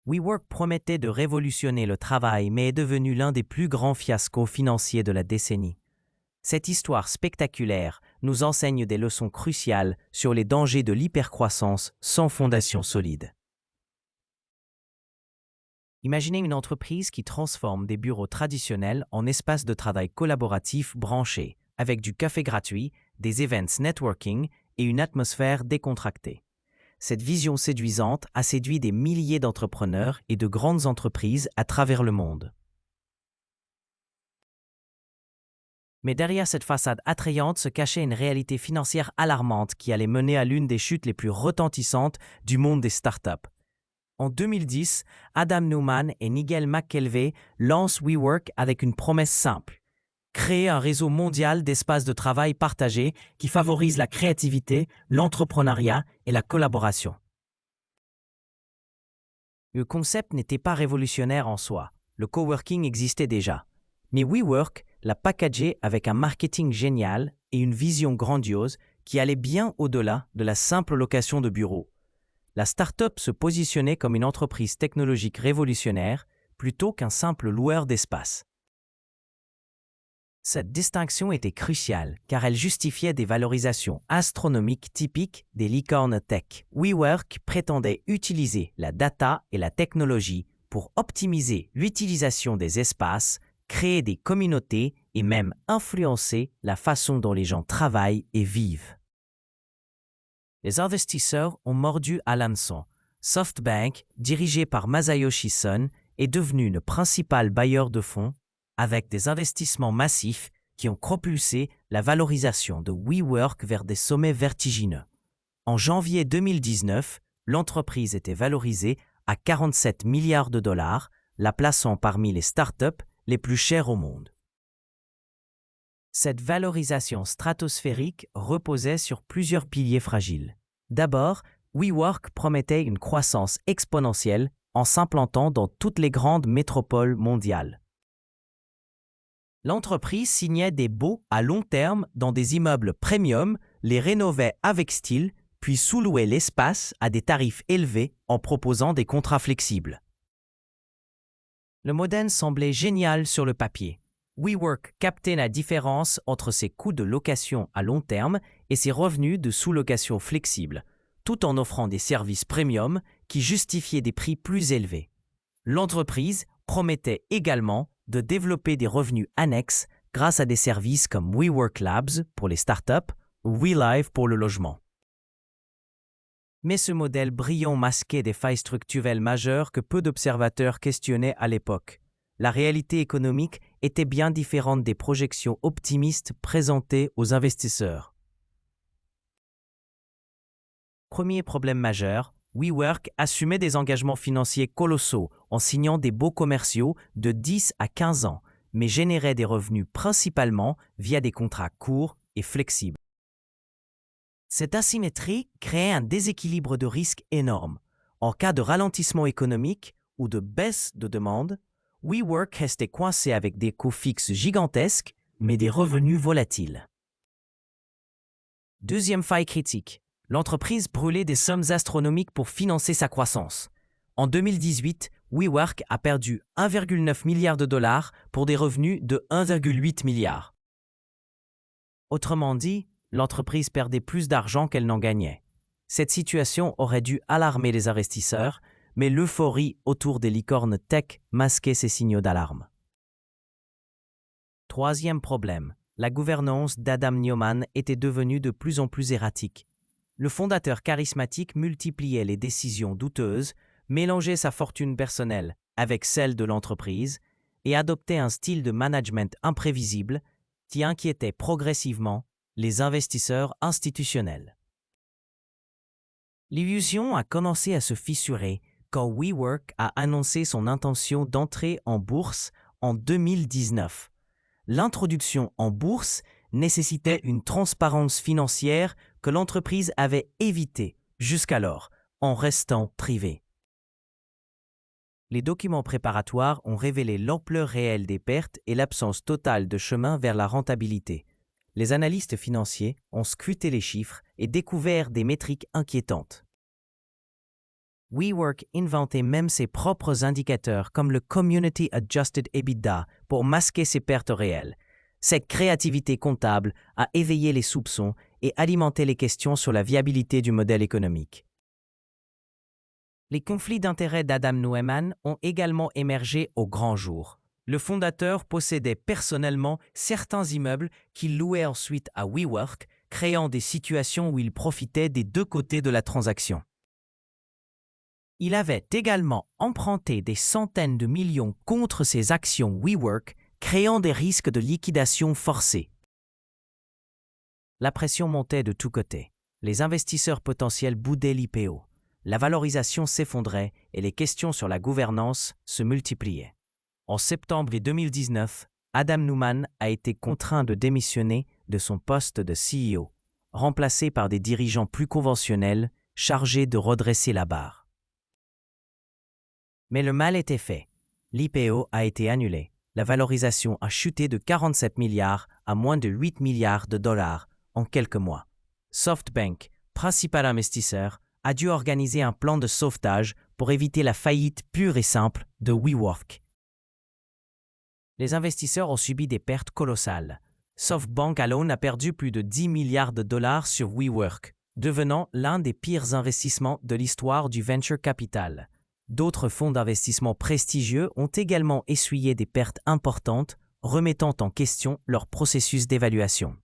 WeWork promettait de révolutionner le travail mais est devenu l'un des plus grands fiascos financiers de la décennie. Cette histoire spectaculaire nous enseigne des leçons cruciales sur les dangers de l'hypercroissance sans fondation solide. Imaginez une entreprise qui transforme des bureaux traditionnels en espaces de travail collaboratifs branchés, avec du café gratuit, des events networking et une atmosphère décontractée. Cette vision séduisante a séduit des milliers d'entrepreneurs et de grandes entreprises à travers le monde. Mais derrière cette façade attrayante se cachait une réalité financière alarmante qui allait mener à l'une des chutes les plus retentissantes du monde des startups. En 2010, Adam Neumann et Nigel McKelvey lancent WeWork avec une promesse simple: créer un réseau mondial d'espaces de travail partagés qui favorise la créativité, l'entrepreneuriat et la collaboration. Le concept n'était pas révolutionnaire en soi, le coworking existait déjà. Mais WeWork l'a packagé avec un marketing génial et une vision grandiose qui allait bien au-delà de la simple location de bureaux. La start-up se positionnait comme une entreprise technologique révolutionnaire plutôt qu'un simple loueur d'espace. Cette distinction était cruciale car elle justifiait des valorisations astronomiques typiques des licornes tech. WeWork prétendait utiliser la data et la technologie pour optimiser l'utilisation des espaces, créer des communautés et même influencer la façon dont les gens travaillent et vivent. Les investisseurs ont mordu à l'hameçon. SoftBank, dirigé par Masayoshi Son, est devenu le principal bailleur de fonds avec des investissements massifs qui ont propulsé la valorisation de WeWork vers des sommets vertigineux. En janvier 2019, l'entreprise était valorisée à 47 milliards de dollars, la plaçant parmi les startups les plus chères au monde. Cette valorisation stratosphérique reposait sur plusieurs piliers fragiles. D'abord, WeWork promettait une croissance exponentielle en s'implantant dans toutes les grandes métropoles mondiales. L'entreprise signait des baux à long terme dans des immeubles premium, les rénovait avec style, puis sous-louait l'espace à des tarifs élevés en proposant des contrats flexibles. Le modèle semblait génial sur le papier. WeWork captait la différence entre ses coûts de location à long terme et ses revenus de sous-location flexible, tout en offrant des services premium qui justifiaient des prix plus élevés. L'entreprise promettait également de développer des revenus annexes grâce à des services comme WeWork Labs pour les startups ou WeLive pour le logement. Mais ce modèle brillant masquait des failles structurelles majeures que peu d'observateurs questionnaient à l'époque. La réalité économique était bien différente des projections optimistes présentées aux investisseurs. Premier problème majeur, WeWork assumait des engagements financiers colossaux en signant des baux commerciaux de 10 à 15 ans, mais générait des revenus principalement via des contrats courts et flexibles. Cette asymétrie créait un déséquilibre de risque énorme. En cas de ralentissement économique ou de baisse de demande, WeWork restait coincé avec des coûts fixes gigantesques, mais des revenus volatiles. Deuxième faille critique, l'entreprise brûlait des sommes astronomiques pour financer sa croissance. En 2018, WeWork a perdu 1,9 milliard de dollars pour des revenus de 1,8 milliard. Autrement dit, l'entreprise perdait plus d'argent qu'elle n'en gagnait. Cette situation aurait dû alarmer les investisseurs, mais l'euphorie autour des licornes tech masquait ces signaux d'alarme. Troisième problème, la gouvernance d'Adam Neumann était devenue de plus en plus erratique. Le fondateur charismatique multipliait les décisions douteuses, mélangeait sa fortune personnelle avec celle de l'entreprise et adoptait un style de management imprévisible qui inquiétait progressivement les investisseurs institutionnels. L'illusion a commencé à se fissurer quand WeWork a annoncé son intention d'entrer en bourse en 2019. L'introduction en bourse nécessitait une transparence financière que l'entreprise avait évitée jusqu'alors en restant privée. Les documents préparatoires ont révélé l'ampleur réelle des pertes et l'absence totale de chemin vers la rentabilité. Les analystes financiers ont scruté les chiffres et découvert des métriques inquiétantes. WeWork inventait même ses propres indicateurs comme le Community Adjusted EBITDA pour masquer ses pertes réelles. Cette créativité comptable a éveillé les soupçons et alimenté les questions sur la viabilité du modèle économique. Les conflits d'intérêts d'Adam Neumann ont également émergé au grand jour. Le fondateur possédait personnellement certains immeubles qu'il louait ensuite à WeWork, créant des situations où il profitait des deux côtés de la transaction. Il avait également emprunté des centaines de millions contre ses actions WeWork, créant des risques de liquidation forcée. La pression montait de tous côtés. Les investisseurs potentiels boudaient l'IPO. La valorisation s'effondrait et les questions sur la gouvernance se multipliaient. En septembre 2019, Adam Neumann a été contraint de démissionner de son poste de CEO, remplacé par des dirigeants plus conventionnels chargés de redresser la barre. Mais le mal était fait. L'IPO a été annulé. La valorisation a chuté de 47 milliards à moins de 8 milliards de dollars en quelques mois. SoftBank, principal investisseur, a dû organiser un plan de sauvetage pour éviter la faillite pure et simple de WeWork. Les investisseurs ont subi des pertes colossales. SoftBank alone a perdu plus de 10 milliards de dollars sur WeWork, devenant l'un des pires investissements de l'histoire du venture capital. D'autres fonds d'investissement prestigieux ont également essuyé des pertes importantes, remettant en question leur processus d'évaluation.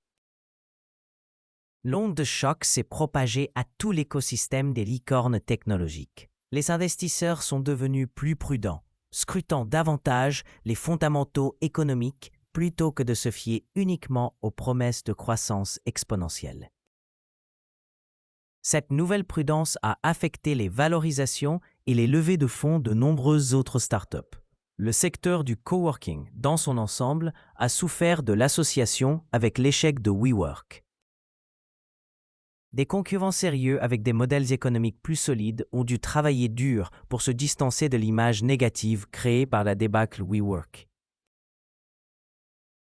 L'onde de choc s'est propagée à tout l'écosystème des licornes technologiques. Les investisseurs sont devenus plus prudents, scrutant davantage les fondamentaux économiques plutôt que de se fier uniquement aux promesses de croissance exponentielle. Cette nouvelle prudence a affecté les valorisations et les levées de fonds de nombreuses autres startups. Le secteur du coworking, dans son ensemble, a souffert de l'association avec l'échec de WeWork. Des concurrents sérieux avec des modèles économiques plus solides ont dû travailler dur pour se distancer de l'image négative créée par la débâcle WeWork.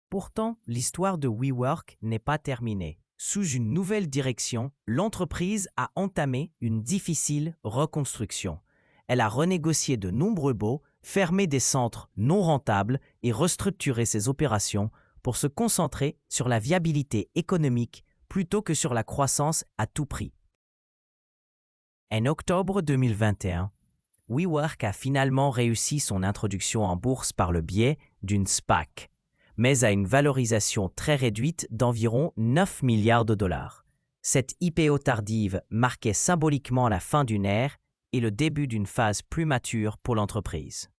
Pourtant, l'histoire de WeWork n'est pas terminée. Sous une nouvelle direction, l'entreprise a entamé une difficile reconstruction. Elle a renégocié de nombreux baux, fermé des centres non rentables et restructuré ses opérations pour se concentrer sur la viabilité économique plutôt que sur la croissance à tout prix. En octobre 2021, WeWork a finalement réussi son introduction en bourse par le biais d'une SPAC, mais à une valorisation très réduite d'environ 9 milliards de dollars. Cette IPO tardive marquait symboliquement la fin d'une ère et le début d'une phase plus mature pour l'entreprise.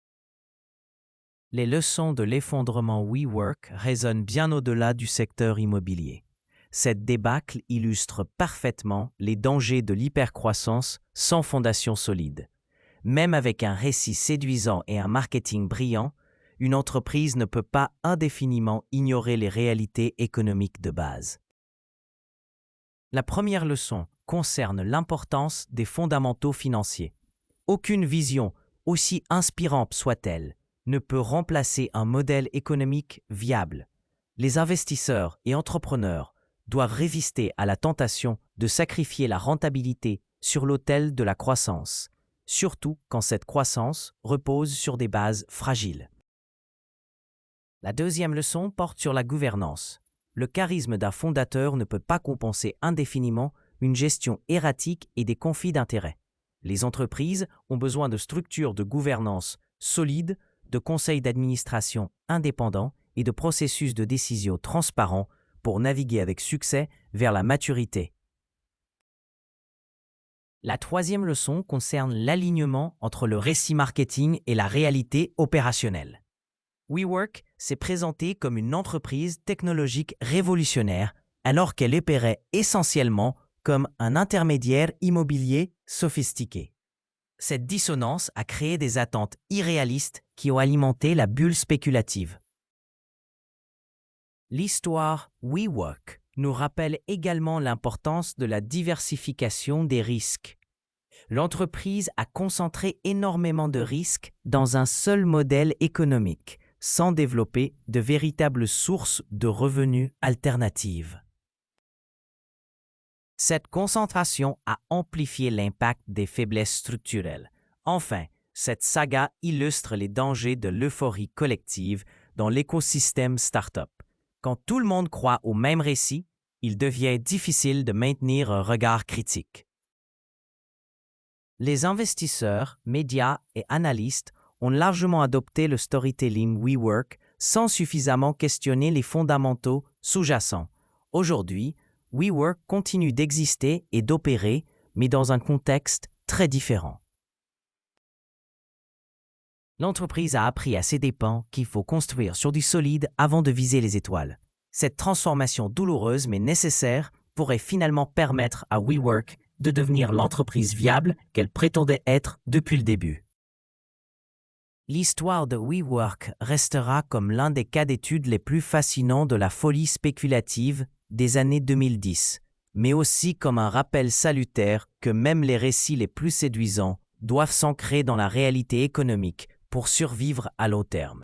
Les leçons de l'effondrement WeWork résonnent bien au-delà du secteur immobilier. Cette débâcle illustre parfaitement les dangers de l'hypercroissance sans fondation solide. Même avec un récit séduisant et un marketing brillant, une entreprise ne peut pas indéfiniment ignorer les réalités économiques de base. La première leçon concerne l'importance des fondamentaux financiers. Aucune vision, aussi inspirante soit-elle, ne peut remplacer un modèle économique viable. Les investisseurs et entrepreneurs doivent résister à la tentation de sacrifier la rentabilité sur l'autel de la croissance, surtout quand cette croissance repose sur des bases fragiles. La deuxième leçon porte sur la gouvernance. Le charisme d'un fondateur ne peut pas compenser indéfiniment une gestion erratique et des conflits d'intérêts. Les entreprises ont besoin de structures de gouvernance solides, de conseils d'administration indépendants et de processus de décision transparents pour naviguer avec succès vers la maturité. La troisième leçon concerne l'alignement entre le récit marketing et la réalité opérationnelle. WeWork s'est présenté comme une entreprise technologique révolutionnaire alors qu'elle opérait essentiellement comme un intermédiaire immobilier sophistiqué. Cette dissonance a créé des attentes irréalistes qui ont alimenté la bulle spéculative. L'histoire WeWork nous rappelle également l'importance de la diversification des risques. L'entreprise a concentré énormément de risques dans un seul modèle économique, sans développer de véritables sources de revenus alternatives. Cette concentration a amplifié l'impact des faiblesses structurelles, Enfin, cette saga illustre les dangers de l'euphorie collective dans l'écosystème startup. Quand tout le monde croit au même récit, il devient difficile de maintenir un regard critique. Les investisseurs, médias et analystes ont largement adopté le storytelling WeWork sans suffisamment questionner les fondamentaux sous-jacents. Aujourd'hui, WeWork continue d'exister et d'opérer, mais dans un contexte très différent. L'entreprise a appris à ses dépens qu'il faut construire sur du solide avant de viser les étoiles. Cette transformation douloureuse mais nécessaire pourrait finalement permettre à WeWork de devenir l'entreprise viable qu'elle prétendait être depuis le début. L'histoire de WeWork restera comme l'un des cas d'étude les plus fascinants de la folie spéculative des années 2010, mais aussi comme un rappel salutaire que même les récits les plus séduisants doivent s'ancrer dans la réalité économique pour survivre à long terme.